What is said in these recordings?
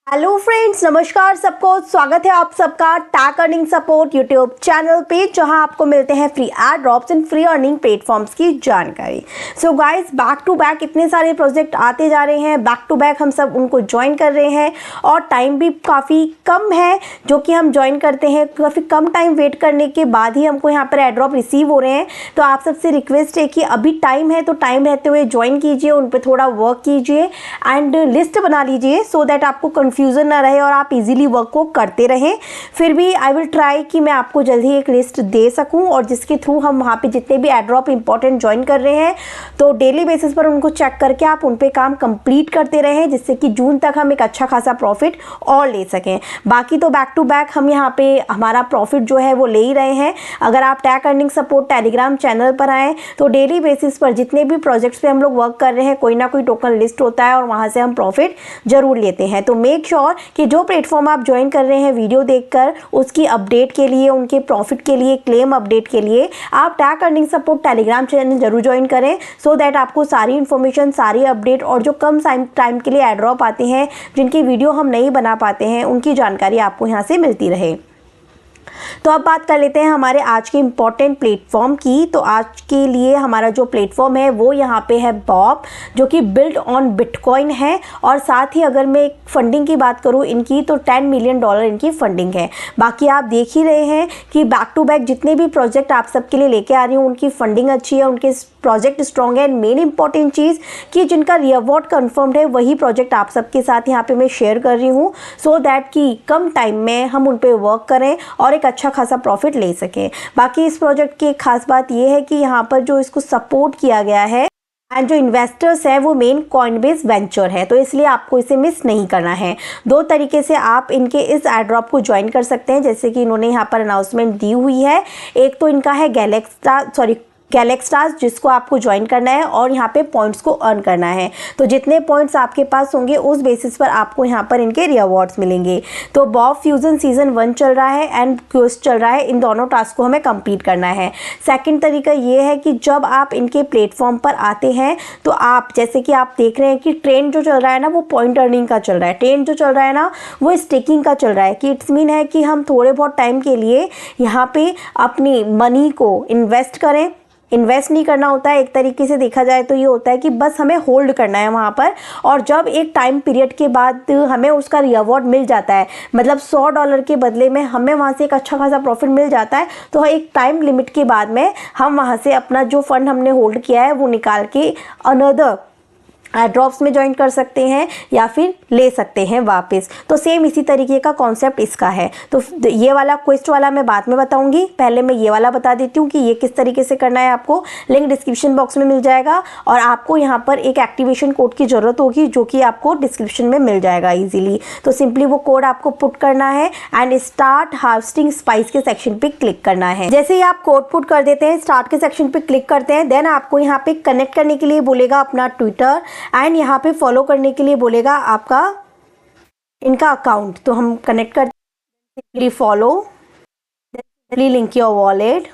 Hello friends, नमस्कार सबको। स्वागत है आप सबका tag earning support YouTube channel पे, जहां आपको मिलते हैं free ad drops and free earning platforms की जानकारी। So guys, back to back इतने सारे प्रोजेक्ट आते जा रहे हैं, बैक टू बैक हम सब उनको ज्वाइन कर रहे हैं और टाइम भी काफ़ी कम है जो कि हम ज्वाइन करते हैं। काफ़ी कम टाइम वेट करने के बाद ही हमको यहाँ पर एड ड्रॉप रिसीव हो रहे हैं। तो आप सबसे रिक्वेस्ट है कि अभी टाइम है तो टाइम रहते हुए ज्वाइन कीजिए, उन पर थोड़ा वर्क कीजिए एंड लिस्ट बना लीजिए सो दैट आपको कंफ्यूजन ना रहे और आप इजीली वर्क को करते रहें। फिर भी आई विल ट्राई कि मैं आपको जल्द ही एक लिस्ट दे सकूं और जिसके थ्रू हम वहाँ पे जितने भी एड ड्रॉप इंपॉर्टेंट ज्वाइन कर रहे हैं तो डेली बेसिस पर उनको चेक करके आप उन पे काम कंप्लीट करते रहें, जिससे कि जून तक हम एक अच्छा खासा प्रॉफिट और ले सकें। बाकी तो बैक टू बैक हम यहाँ पे हमारा प्रॉफिट जो है वो ले ही रहे हैं। अगर आप tag earning support Telegram channel पर आएँ तो डेली बेसिस पर जितने भी प्रोजेक्ट्स पे हम लोग वर्क कर रहे हैं कोई ना कोई टोकन लिस्ट होता है और वहाँ से हम प्रॉफिट जरूर लेते हैं। तो मेक श्योर कि जो प्लेटफॉर्म आप ज्वाइन कर रहे हैं वीडियो देखकर उसकी अपडेट के लिए, उनके प्रॉफिट के लिए, क्लेम अपडेट के लिए आप tag earning support Telegram channel जरूर ज्वाइन करें सो दैट आपको सारी इन्फॉर्मेशन, सारी अपडेट और जो कम टाइम के लिए एड ड्रॉप आते हैं जिनकी वीडियो हम नहीं बना पाते हैं उनकी जानकारी आपको यहाँ से मिलती रहे। तो अब बात कर लेते हैं हमारे आज के इम्पॉर्टेंट प्लेटफॉर्म की। तो आज के लिए हमारा जो प्लेटफॉर्म है वो यहाँ पे है बॉब, जो कि बिल्ड ऑन बिटकॉइन है। और साथ ही अगर मैं फंडिंग की बात करूँ इनकी तो $10 मिलियन इनकी फंडिंग है। बाकी आप देख ही रहे हैं कि बैक टू बैक जितने भी प्रोजेक्ट आप सबके लिए लेके आ रही हूँ उनकी फंडिंग अच्छी है, उनके प्रोजेक्ट स्ट्रॉन्ग है। एंड मेन इंपॉर्टेंट चीज़ कि जिनका रिवॉर्ड कंफर्म्ड है वही प्रोजेक्ट आप सबके साथ यहाँ पे मैं शेयर कर रही हूँ सो दैट कि कम टाइम में हम उन पे वर्क करें और एक अच्छा खासा प्रॉफिट ले सकें। बाकी इस प्रोजेक्ट की एक खास बात यह है कि यहाँ पर जो इसको सपोर्ट किया गया है एंड जो इन्वेस्टर्स हैं वो मेन कॉइनबेस वेंचर है, तो इसलिए आपको इसे मिस नहीं करना है। दो तरीके से आप इनके इस एड ड्रॉप को ज्वाइन कर सकते हैं, जैसे कि इन्होंने यहाँ पर अनाउंसमेंट दी हुई है। एक तो इनका है गैलेक्स्टार्स जिसको आपको ज्वाइन करना है और यहाँ पे पॉइंट्स को अर्न करना है। तो जितने पॉइंट्स आपके पास होंगे उस बेसिस पर आपको यहाँ पर इनके रिवॉर्ड्स मिलेंगे। तो बॉब फ्यूजन सीजन 1 चल रहा है एंड क्वेस्ट चल रहा है, इन दोनों टास्क को हमें कंप्लीट करना है। सेकंड तरीका ये है कि जब आप इनके प्लेटफॉर्म पर आते हैं तो आप, जैसे कि आप देख रहे हैं कि ट्रेंड जो चल रहा है ना वो पॉइंट अर्निंग का चल रहा है, ट्रेंड जो चल रहा है ना वो स्टेकिंग का चल रहा है। कि इट्स मीन है कि हम थोड़े बहुत टाइम के लिए यहाँ पे अपनी मनी को इन्वेस्ट करें। इन्वेस्ट नहीं करना होता है, एक तरीके से देखा जाए तो ये होता है कि बस हमें होल्ड करना है वहाँ पर, और जब एक टाइम पीरियड के बाद हमें उसका रिवॉर्ड मिल जाता है, मतलब $100 के बदले में हमें वहाँ से एक अच्छा खासा प्रॉफिट मिल जाता है, तो एक टाइम लिमिट के बाद में हम वहाँ से अपना जो फंड हमने होल्ड किया है वो निकाल के अनदर एड ड्रॉप्स में ज्वाइन कर सकते हैं या फिर ले सकते हैं वापस। तो सेम इसी तरीके का कॉन्सेप्ट इसका है। तो ये वाला क्वेस्ट वाला मैं बाद में बताऊंगी, पहले मैं ये वाला बता देती हूँ कि ये किस तरीके से करना है। आपको लिंक डिस्क्रिप्शन बॉक्स में मिल जाएगा और आपको यहाँ पर एक एक्टिवेशन कोड की ज़रूरत होगी जो कि आपको डिस्क्रिप्शन में मिल जाएगा ईजिली। तो सिंपली वो कोड आपको पुट करना है एंड स्टार्ट हार्वेस्टिंग स्पाइस के सेक्शन पर क्लिक करना है। जैसे ही आप कोड पुट कर देते हैं, स्टार्ट के सेक्शन पर क्लिक करते हैं, देन आपको यहाँ पे कनेक्ट करने के लिए बोलेगा अपना ट्विटर एंड यहाँ पे फॉलो करने के लिए बोलेगा आपका इनका अकाउंट। तो हम कनेक्ट करते हैं, simply follow, link your wallet,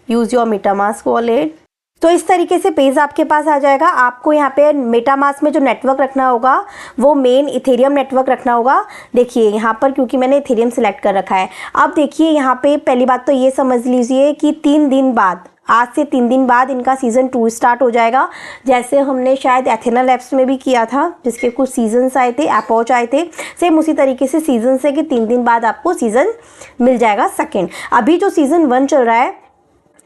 use your MetaMask wallet. तो इस तरीके से पेज आपके पास आ जाएगा। आपको यहाँ पे मेटामास्क में जो नेटवर्क रखना होगा वो मेन इथेरियम नेटवर्क रखना होगा। देखिए यहाँ पर क्योंकि मैंने इथेरियम सिलेक्ट कर रखा है। अब देखिए यहाँ पे पहली बात तो ये समझ लीजिए कि 3 दिन बाद, आज से 3 दिन बाद इनका सीज़न 2 स्टार्ट हो जाएगा। जैसे हमने शायद एथेना लैब्स में भी किया था जिसके कुछ सीजन्स आए थे, अप्रोच आए थे, सेम उसी तरीके से सीजन से कि 3 दिन बाद आपको सीज़न मिल जाएगा सेकेंड। अभी जो सीज़न 1 चल रहा है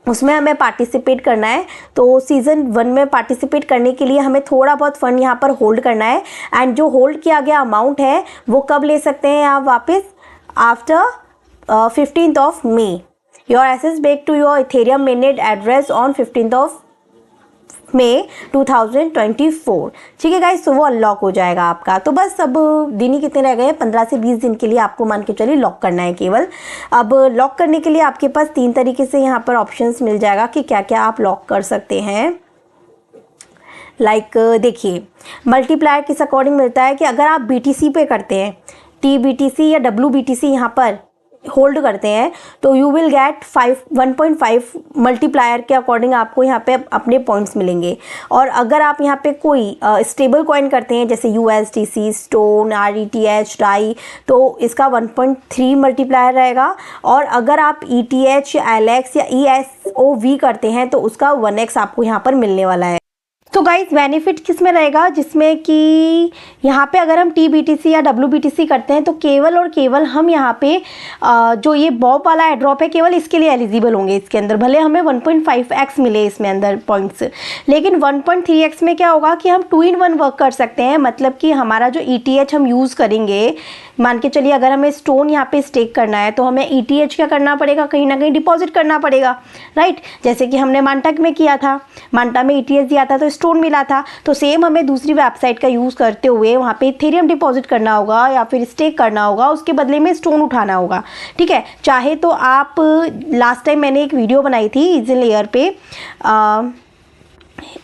उसमें हमें पार्टिसिपेट करना है। तो सीज़न 1 में पार्टिसिपेट करने के लिए हमें थोड़ा बहुत फंड यहाँ पर होल्ड करना है एंड जो होल्ड किया गया अमाउंट है वो कब ले सकते हैं आप वापस? After 15th May। Your access back to your Ethereum mainnet address on 15th May 2024। ठीक है गाइस, तो वो अनलॉक हो जाएगा आपका। तो बस अब दिन ही कितने रह गए हैं, 15 से 20 दिन के लिए आपको मान के चलिए लॉक करना है केवल। अब लॉक करने के लिए आपके पास 3 तरीके से यहाँ पर ऑप्शंस मिल जाएगा कि क्या क्या आप लॉक कर सकते हैं। लाइक देखिए, मल्टीप्लायर किस अकॉर्डिंग मिलता है कि अगर आप BTC पे करते हैं, TBTC या WBTC यहाँ पर होल्ड करते हैं तो यू विल गेट 1.5 मल्टीप्लायर के अकॉर्डिंग आपको यहाँ पे अपने पॉइंट्स मिलेंगे। और अगर आप यहाँ पे कोई स्टेबल कॉइन करते हैं जैसे USDC, स्टोन, RETH, डाई, तो इसका 1.3 मल्टीप्लायर रहेगा। और अगर आप ETH, LX या ESOV करते हैं तो उसका 1x आपको यहाँ पर मिलने वाला है। तो गाइज बेनिफिट किस में रहेगा, जिसमें कि यहाँ पे अगर हम TBTC या WBTC करते हैं तो केवल और केवल हम यहाँ पे जो ये बॉब वाला एड्रॉप है केवल इसके लिए एलिजिबल होंगे इसके अंदर। भले हमें 1.5x मिले इसमें अंदर पॉइंट्स, लेकिन 1.3x में क्या होगा कि हम 2 in 1 वर्क कर सकते हैं। मतलब कि हमारा जो ETH हम यूज़ करेंगे, मान के चलिए अगर हमें स्टोन यहाँ पे स्टेक करना है तो हमें ETH क्या करना पड़ेगा, कहीं ना कहीं डिपॉजिट करना पड़ेगा, राइट। जैसे कि हमने मांटा में किया था, मांटा में ETH दिया था तो स्टोन मिला था। तो सेम हमें दूसरी वेबसाइट का यूज़ करते हुए वहाँ पे इथेरियम डिपॉजिट करना होगा या फिर स्टेक करना होगा, उसके बदले में स्टोन उठाना होगा, ठीक है। चाहे तो आप लास्ट टाइम मैंने एक वीडियो बनाई थी इज़न लेयर पे,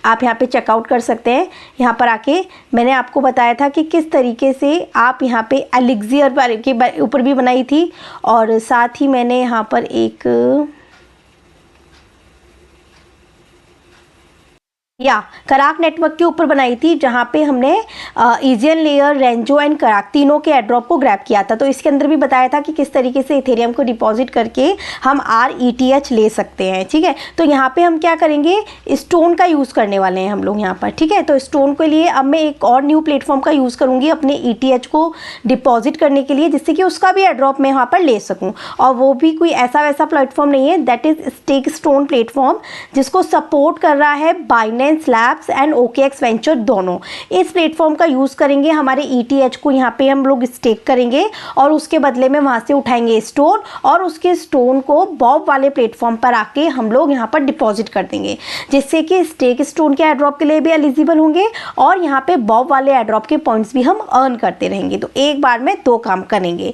आप यहाँ पे चेकआउट कर सकते हैं। यहाँ पर आके मैंने आपको बताया था कि किस तरीके से आप यहाँ पे एलिक्सियर के ऊपर भी बनाई थी, और साथ ही मैंने यहाँ पर एक कराक नेटवर्क के ऊपर बनाई थी, जहाँ पे हमने इजियन लेयर, रेंजो एंड कराक तीनों के एड्रॉप को ग्रैब किया था। तो इसके अंदर भी बताया था कि किस तरीके से इथेरियम को डिपॉजिट करके हम RETH ले सकते हैं, ठीक है। तो यहाँ पे हम क्या करेंगे, स्टोन का यूज़ करने वाले हैं हम लोग यहाँ पर, ठीक है। तो स्टोन के लिए अब मैं एक और न्यू प्लेटफॉर्म का यूज़ करूँगी अपने ETH को डिपॉजिट करने के लिए, जिससे कि उसका भी एड्रॉप मैं वहाँ पर ले सकूँ। और वो भी कोई ऐसा वैसा प्लेटफॉर्म नहीं है, that is stake stone platform, जिसको सपोर्ट कर रहा है Binance labs and OKX venture दोनों। इस प्लेटफॉर्म का यूज़ करेंगे, हमारे ETH को यहाँ पे हम लोग स्टेक करेंगे और उसके बदले में वहाँ से उठाएंगे स्टोन, और उसके स्टोन को बॉब वाले प्लेटफॉर्म पर आके हम लोग यहाँ पर डिपॉजिट कर देंगे, जिससे कि स्टेक स्टोन के एड्रॉप के लिए भी एलिजिबल होंगे और यहाँ पे बॉब वाले एड्रॉप के पॉइंट्स भी हम अर्न करते रहेंगे। तो एक बार में 2 काम करेंगे,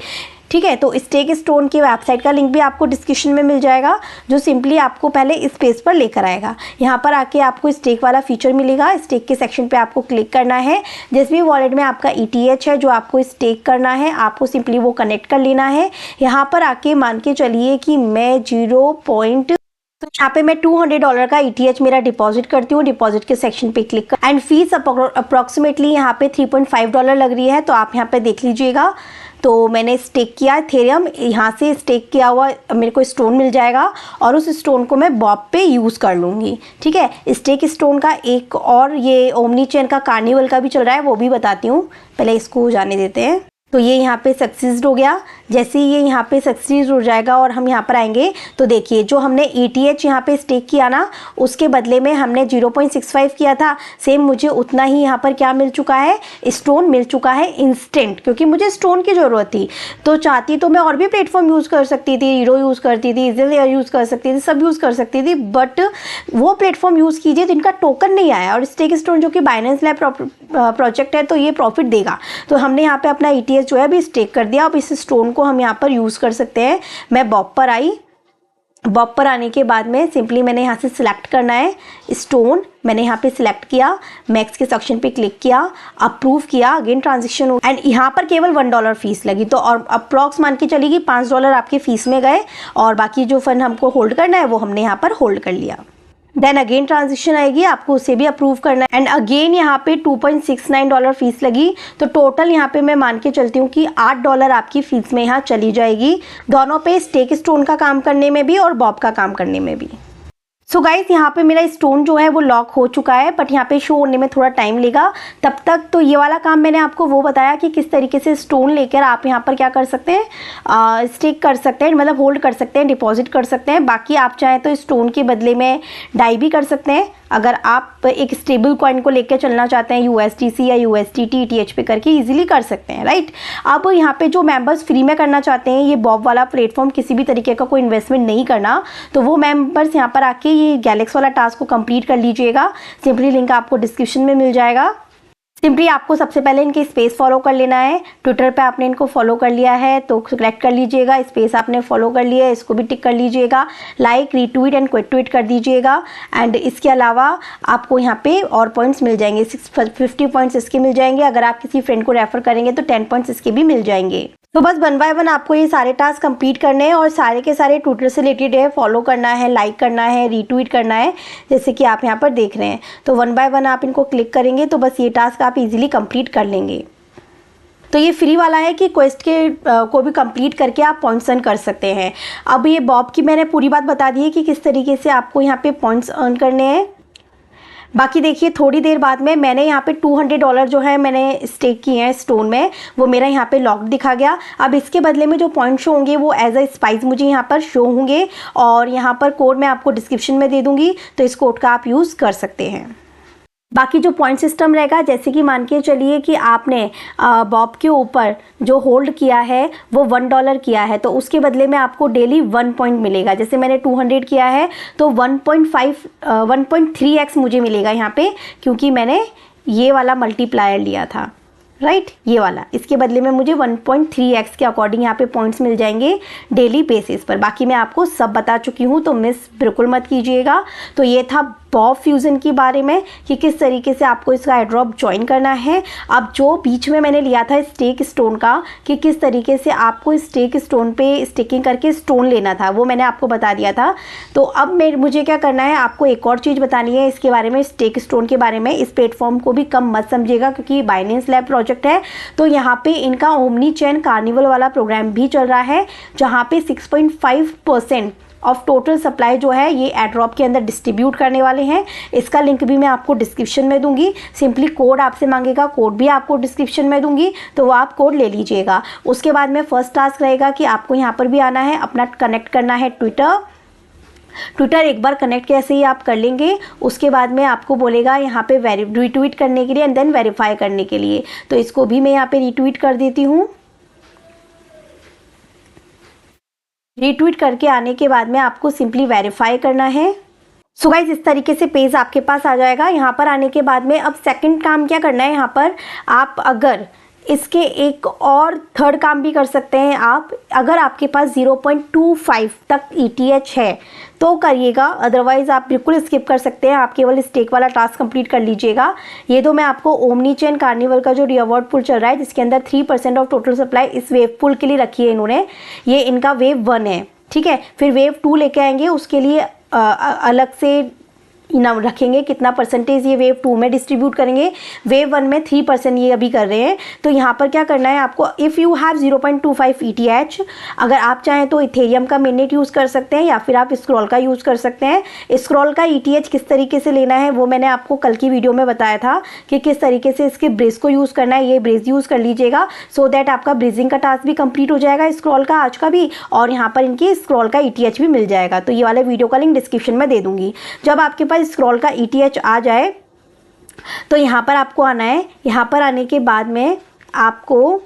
ठीक है। तो स्टेक स्टोन की वेबसाइट का लिंक भी आपको डिस्क्रिप्शन में मिल जाएगा, जो सिंपली आपको पहले इस पेज पर लेकर आएगा। यहाँ पर आके आपको स्टेक वाला फीचर मिलेगा, स्टेक के सेक्शन पे आपको क्लिक करना है। जिस भी वॉलेट में आपका ETH है जो आपको स्टेक करना है, आपको सिंपली वो कनेक्ट कर लेना है। यहाँ पर आके मान के चलिए कि मैं तो यहाँ पे मैं $200 का ETH मेरा डिपॉजिट करती हूँ। डिपॉजिट के सेक्शन पे क्लिक कर, एंड फीस अप्रॉक्सीमेटली यहाँ पे $3.5 लग रही है, तो आप यहाँ पे देख लीजिएगा। तो मैंने स्टेक किया इथेरियम, यहाँ से स्टेक किया हुआ मेरे को स्टोन मिल जाएगा और उस स्टोन को मैं बॉब पे यूज़ कर लूँगी, ठीक है। स्टेक स्टोन का एक और ये ओमनी चेन का कार्निवल का भी चल रहा है, वो भी बताती हूँ, पहले इसको जाने देते हैं। तो ये यहाँ पे सक्सेस्ड हो गया। जैसे ही ये यहाँ पे सक्सेस हो जाएगा और हम यहाँ पर आएंगे तो देखिए जो हमने ETH यहाँ पे स्टेक किया ना, उसके बदले में हमने 0.65 किया था, सेम मुझे उतना ही यहाँ पर क्या मिल चुका है, स्टोन मिल चुका है इंस्टेंट, क्योंकि मुझे स्टोन की ज़रूरत थी। तो चाहती तो मैं और भी प्लेटफॉर्म यूज़ कर सकती थी, हीरो यूज़ करती थी, इज़न लेयर यूज़ कर सकती थी, सब यूज़ कर सकती थी, बट वो प्लेटफॉर्म यूज़ कीजिए जिनका टोकन नहीं आया। और स्टेक स्टोन जो कि बाइनेंस लैब प्रोजेक्ट है तो ये प्रॉफिट देगा। तो हमने यहाँ पे अपना ETH जो है अभी स्टेक कर दिया। अब इस स्टोन को हम यहाँ पर यूज़ कर सकते हैं। मैं बॉब पर आई, बॉब पर आने के बाद में सिंपली मैंने यहाँ से सिलेक्ट करना है स्टोन, मैंने यहाँ पे सिलेक्ट किया, मैक्स के सेक्शन पे क्लिक किया, अप्रूव किया, अगेन ट्रांजेक्शन हो, एंड यहाँ पर केवल $1 फीस लगी। तो और अप्रॉक्स मान के चलेगी $5 आपके फीस में गए, और बाकी जो फंड हमको होल्ड करना है वो हमने यहाँ पर होल्ड कर लिया। देन अगेन ट्रांजेक्शन आएगी, आपको उसे भी अप्रूव करना है, एंड अगेन यहाँ पे $2.69 फीस लगी। तो टोटल यहाँ पे मैं मान के चलती हूँ कि $8 आपकी फीस में यहाँ चली जाएगी, दोनों पे स्टेक स्टोन का काम करने में भी और बॉब का काम करने में भी। सो गाइस यहाँ पे मेरा स्टोन जो है वो लॉक हो चुका है, बट यहाँ पे शो होने में थोड़ा टाइम लेगा। तब तक तो ये वाला काम मैंने आपको वो बताया कि किस तरीके से स्टोन लेकर आप यहाँ पर क्या कर सकते हैं, स्टेक कर सकते हैं, मतलब होल्ड कर सकते हैं, डिपॉजिट कर सकते हैं। बाकी आप चाहें तो स्टोन के बदले में डाई भी कर सकते हैं। अगर आप एक स्टेबल कॉइन को लेकर चलना चाहते हैं USDC या USDT ETH पे करके इजीली कर सकते हैं, राइट। अब यहाँ पे जो मेंबर्स फ्री में करना चाहते हैं, ये बॉब वाला प्लेटफॉर्म, किसी भी तरीके का कोई इन्वेस्टमेंट नहीं करना, तो वो मेंबर्स यहाँ पर आके ये गैलेक्स वाला टास्क को कंप्लीट कर लीजिएगा। सिंपली लिंक आपको डिस्क्रिप्शन में मिल जाएगा। सिंपली आपको सबसे पहले इनके स्पेस फॉलो कर लेना है। ट्विटर पे आपने इनको फॉलो कर लिया है तो सिलेक्ट कर लीजिएगा, स्पेस आपने फॉलो कर लिया है, इसको भी टिक कर लीजिएगा, like, retweet and quit tweet कर दीजिएगा। एंड इसके अलावा आपको यहाँ पे और पॉइंट्स मिल जाएंगे, 650 पॉइंट्स इसके मिल जाएंगे। अगर आप किसी फ्रेंड को रेफर करेंगे तो 10 पॉइंट्स इसके भी मिल जाएंगे। तो बस वन बाय वन आपको ये सारे टास्क कंप्लीट करने हैं और सारे के सारे ट्विटर से रिलेटेड है, फॉलो करना है, लाइक करना है, रीट्वीट करना है, जैसे कि आप यहाँ पर देख रहे हैं। तो वन बाय वन आप इनको क्लिक करेंगे तो बस ये टास्क आप इजीली कंप्लीट कर लेंगे। तो ये फ्री वाला है कि क्वेस्ट के को भी कंप्लीट करके आप पॉइंट्स अर्न कर सकते हैं। अब ये बॉब की मैंने पूरी बात बता दी है कि किस तरीके से आपको यहाँ पे पॉइंट्स अर्न करने हैं। बाकी देखिए थोड़ी देर बाद में मैंने यहाँ पे $200 जो है मैंने स्टेक किए हैं स्टोन में, वो मेरा यहाँ पे लॉक दिखा गया। अब इसके बदले में जो पॉइंट शो होंगे वो एज अ स्पाइस मुझे यहाँ पर शो होंगे और यहाँ पर कोड मैं आपको डिस्क्रिप्शन में दे दूँगी, तो इस कोड का आप यूज़ कर सकते हैं। बाकी जो पॉइंट सिस्टम रहेगा, जैसे कि मान के चलिए कि आपने बॉब के ऊपर जो होल्ड किया है वो $1 किया है, तो उसके बदले में आपको डेली 1 पॉइंट मिलेगा। जैसे मैंने 200 किया है तो 1.3x मुझे मिलेगा यहाँ पे, क्योंकि मैंने ये वाला मल्टीप्लायर लिया था, राइट, ये वाला। इसके बदले में मुझे 1.3x के अकॉर्डिंग यहाँ पे पॉइंट्स मिल जाएंगे डेली बेसिस पर। बाकी मैं आपको सब बता चुकी हूँ, तो मिस बिल्कुल मत कीजिएगा। तो ये था बॉब फ्यूज़न के बारे में कि किस तरीके से आपको इसका एयरड्रॉप ज्वाइन करना है। अब जो बीच में मैंने लिया था स्टेक स्टोन का, कि किस तरीके से आपको स्टेक स्टोन पे स्टेकिंग करके स्टोन लेना था, वो मैंने आपको बता दिया था। तो अब मुझे क्या करना है, आपको एक और चीज़ बतानी है इसके बारे में, स्टेक स्टोन के बारे में। इस प्लेटफॉर्म को भी कम मत समझिएगा, क्योंकि बाइनेंस लैब प्रोजेक्ट है। तो यहाँ पे इनका ओमनी चेन कार्निवल वाला प्रोग्राम भी चल रहा है, जहाँ पे 6.5% ऑफ टोटल सप्लाई जो है ये एयरड्रॉप के अंदर डिस्ट्रीब्यूट करने वाले हैं। इसका लिंक भी मैं आपको डिस्क्रिप्शन में दूंगी। सिंपली कोड आपसे मांगेगा, कोड भी आपको डिस्क्रिप्शन में दूंगी, तो वो आप कोड ले लीजिएगा। उसके बाद में फर्स्ट टास्क रहेगा कि आपको यहाँ पर भी आना है, अपना कनेक्ट करना है ट्विटर एक बार कनेक्ट कैसे ही आप कर लेंगे, उसके बाद में आपको बोलेगा यहाँ पे रीट्वीट करने के लिए एंड देन वेरीफाई करने के लिए। तो इसको भी मैं यहाँ पे रीट्वीट कर देती हूँ। रीट्वीट करके आने के बाद में आपको सिंपली वेरीफाई करना है। सो गाइस, इस तरीके से पेज आपके पास आ जाएगा। यहाँ पर आने के बाद में अब सेकंड काम क्या करना है, यहाँ पर आप अगर इसके एक और थर्ड काम भी कर सकते हैं आप, अगर आपके पास 0.25 तक ETH है तो करिएगा, अदरवाइज़ आप बिल्कुल स्किप कर सकते हैं। आप केवल स्टेक वाला टास्क कंप्लीट कर लीजिएगा। ये तो मैं आपको ओमनी चेन कार्निवल का जो रिवॉर्ड पूल चल रहा है, जिसके अंदर 3% ऑफ टोटल सप्लाई इस वेव पूल के लिए रखी है इन्होंने, ये इनका वेव 1 है, ठीक है। फिर वेव 2 लेके आएंगे, उसके लिए अलग से इनाम रखेंगे, कितना परसेंटेज ये वेव 2 में डिस्ट्रीब्यूट करेंगे। वेव 1 में 3% ये अभी कर रहे हैं। तो यहाँ पर क्या करना है आपको, इफ़ यू हैव 0.25 ETH, अगर आप चाहें तो इथेरियम का मिनट यूज़ कर सकते हैं या फिर आप स्क्रॉल का यूज़ कर सकते हैं। स्क्रॉल का ETH किस तरीके से लेना है वो मैंने आपको कल की वीडियो में बताया था कि किस तरीके से इसके ब्रिज को यूज़ करना है। ये ब्रिज यूज़ कर लीजिएगा, सो दैट आपका ब्रिजिंग का टास्क भी कंप्लीट हो जाएगा स्क्रॉल का आज का भी, और यहाँ पर इनकी स्क्रॉल का ETH भी मिल जाएगा। तो ये वाले वीडियो का लिंक डिस्क्रिप्शन में दे दूँगी। जब आपके पास स्क्रॉल का ETH आ जाए तो यहाँ पर आपको आना है। यहाँ पर आने के बाद में आपको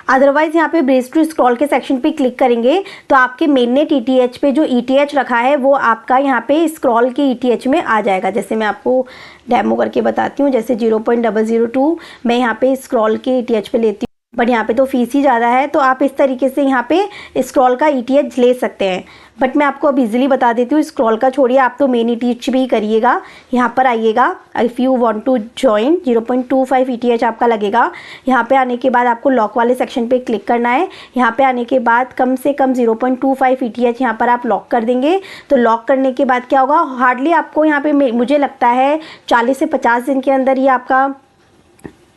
अदरवाइज यहाँ पे ब्रिज टू स्क्रॉल के सेक्शन पे क्लिक करेंगे तो आपके मेननेट ETH पे जो ETH रखा है वो आपका यहाँ पे स्क्रॉल के ETH में आ जाएगा। जैसे मैं आपको डेमो करके बताती हूँ, जैसे 0.002 मैं यहाँ पे स्क्रॉल के ETH पे लेती हूँ, बट यहाँ पे तो फीस ही ज़्यादा है। तो आप इस तरीके से यहाँ पे स्क्रॉल का ETH ले सकते हैं, बट मैं आपको अब इजीली बता देती हूँ। स्क्रॉल का छोड़िए, आप तो मेन ETH भी करिएगा। यहाँ पर आइएगा, if you want to join 0.25 ETH आपका लगेगा। यहाँ पे आने के बाद आपको लॉक वाले सेक्शन पे क्लिक करना है। यहाँ पे आने के बाद कम से कम 0.25 ETH यहाँ पर आप लॉक कर देंगे। तो लॉक करने के बाद क्या होगा, हार्डली आपको यहाँ पे मुझे लगता है 40 से 50 दिन के अंदर ये आपका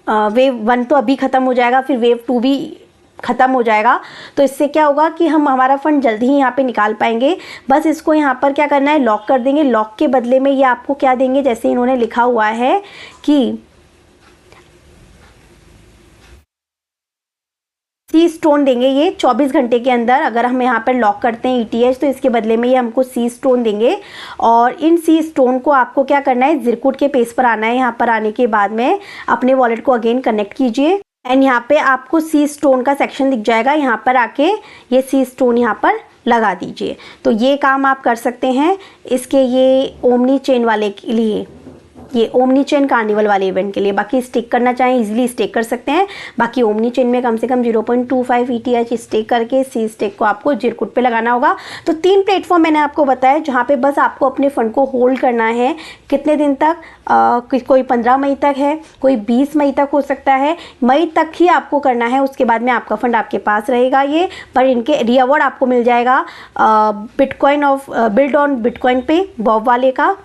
वेव 1 तो अभी ख़त्म हो जाएगा, फिर वेव 2 भी ख़त्म हो जाएगा। तो इससे क्या होगा कि हम हमारा फ़ंड जल्दी ही यहाँ पे निकाल पाएंगे। बस इसको यहाँ पर क्या करना है, लॉक कर देंगे। लॉक के बदले में ये आपको क्या देंगे, जैसे इन्होंने लिखा हुआ है कि सी स्टोन देंगे ये 24 घंटे के अंदर। अगर हम यहाँ पर लॉक करते हैं ETH तो इसके बदले में ये हमको सी स्टोन देंगे। और इन सी स्टोन को आपको क्या करना है, ज़िरकुट के पेज पर आना है। यहाँ पर आने के बाद में अपने वॉलेट को अगेन कनेक्ट कीजिए एंड यहाँ पे आपको सी स्टोन का सेक्शन दिख जाएगा। यहाँ पर आके ये सी स्टोन यहाँ पर लगा दीजिए। तो ये काम आप कर सकते हैं इसके ये ओमनी चेन वाले के लिए। ये ओमनी चेन कार्निवल वाले इवेंट के लिए। बाकी स्टेक करना चाहें इजीली स्टेक कर सकते हैं। बाकी ओमनी चेन में कम से कम 0.25 ETH स्टेक करके सी स्टेक को आपको जिरकुट पे लगाना होगा। तो 3 प्लेटफॉर्म मैंने आपको बताया जहाँ पे बस आपको अपने फंड को होल्ड करना है। कितने दिन तक? कोई 15 मई तक है, कोई 20 मई तक हो सकता है। मई तक ही आपको करना है, उसके बाद में आपका फंड आपके पास रहेगा ये। पर इनके रिवॉर्ड आपको मिल जाएगा bitcoin of build on bitcoin पे बॉब वाले का,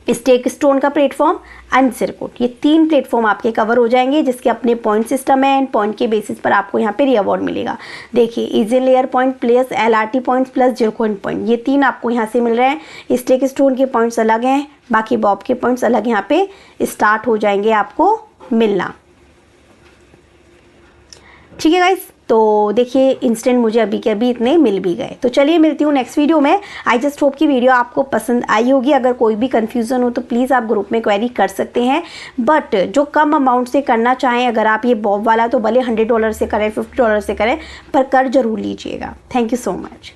स्टेक स्टोन का प्लेटफॉर्म एंड जिरकुट। ये 3 प्लेटफॉर्म आपके कवर हो जाएंगे जिसके अपने पॉइंट सिस्टम है एंड पॉइंट के बेसिस पर आपको यहाँ पे रिवॉर्ड मिलेगा। देखिए easy layer point plus LRT points plus zircon point, ये 3 आपको यहाँ से मिल रहे हैं। स्टेक स्टोन के पॉइंट्स अलग हैं, बाकी बॉब के पॉइंट्स अलग यहाँ पे स्टार्ट हो जाएंगे आपको मिलना। ठीक है गाइस, तो देखिए इंस्टेंट मुझे अभी के अभी इतने मिल भी गए। तो चलिए मिलती हूँ नेक्स्ट वीडियो में। आई जस्ट होप की वीडियो आपको पसंद आई होगी। अगर कोई भी कंफ्यूजन हो तो प्लीज़ आप ग्रुप में क्वेरी कर सकते हैं। बट जो कम अमाउंट से करना चाहें, अगर आप ये बॉब वाला तो भले $100 से करें, $50 से करें, पर कर जरूर लीजिएगा। Thank you so much.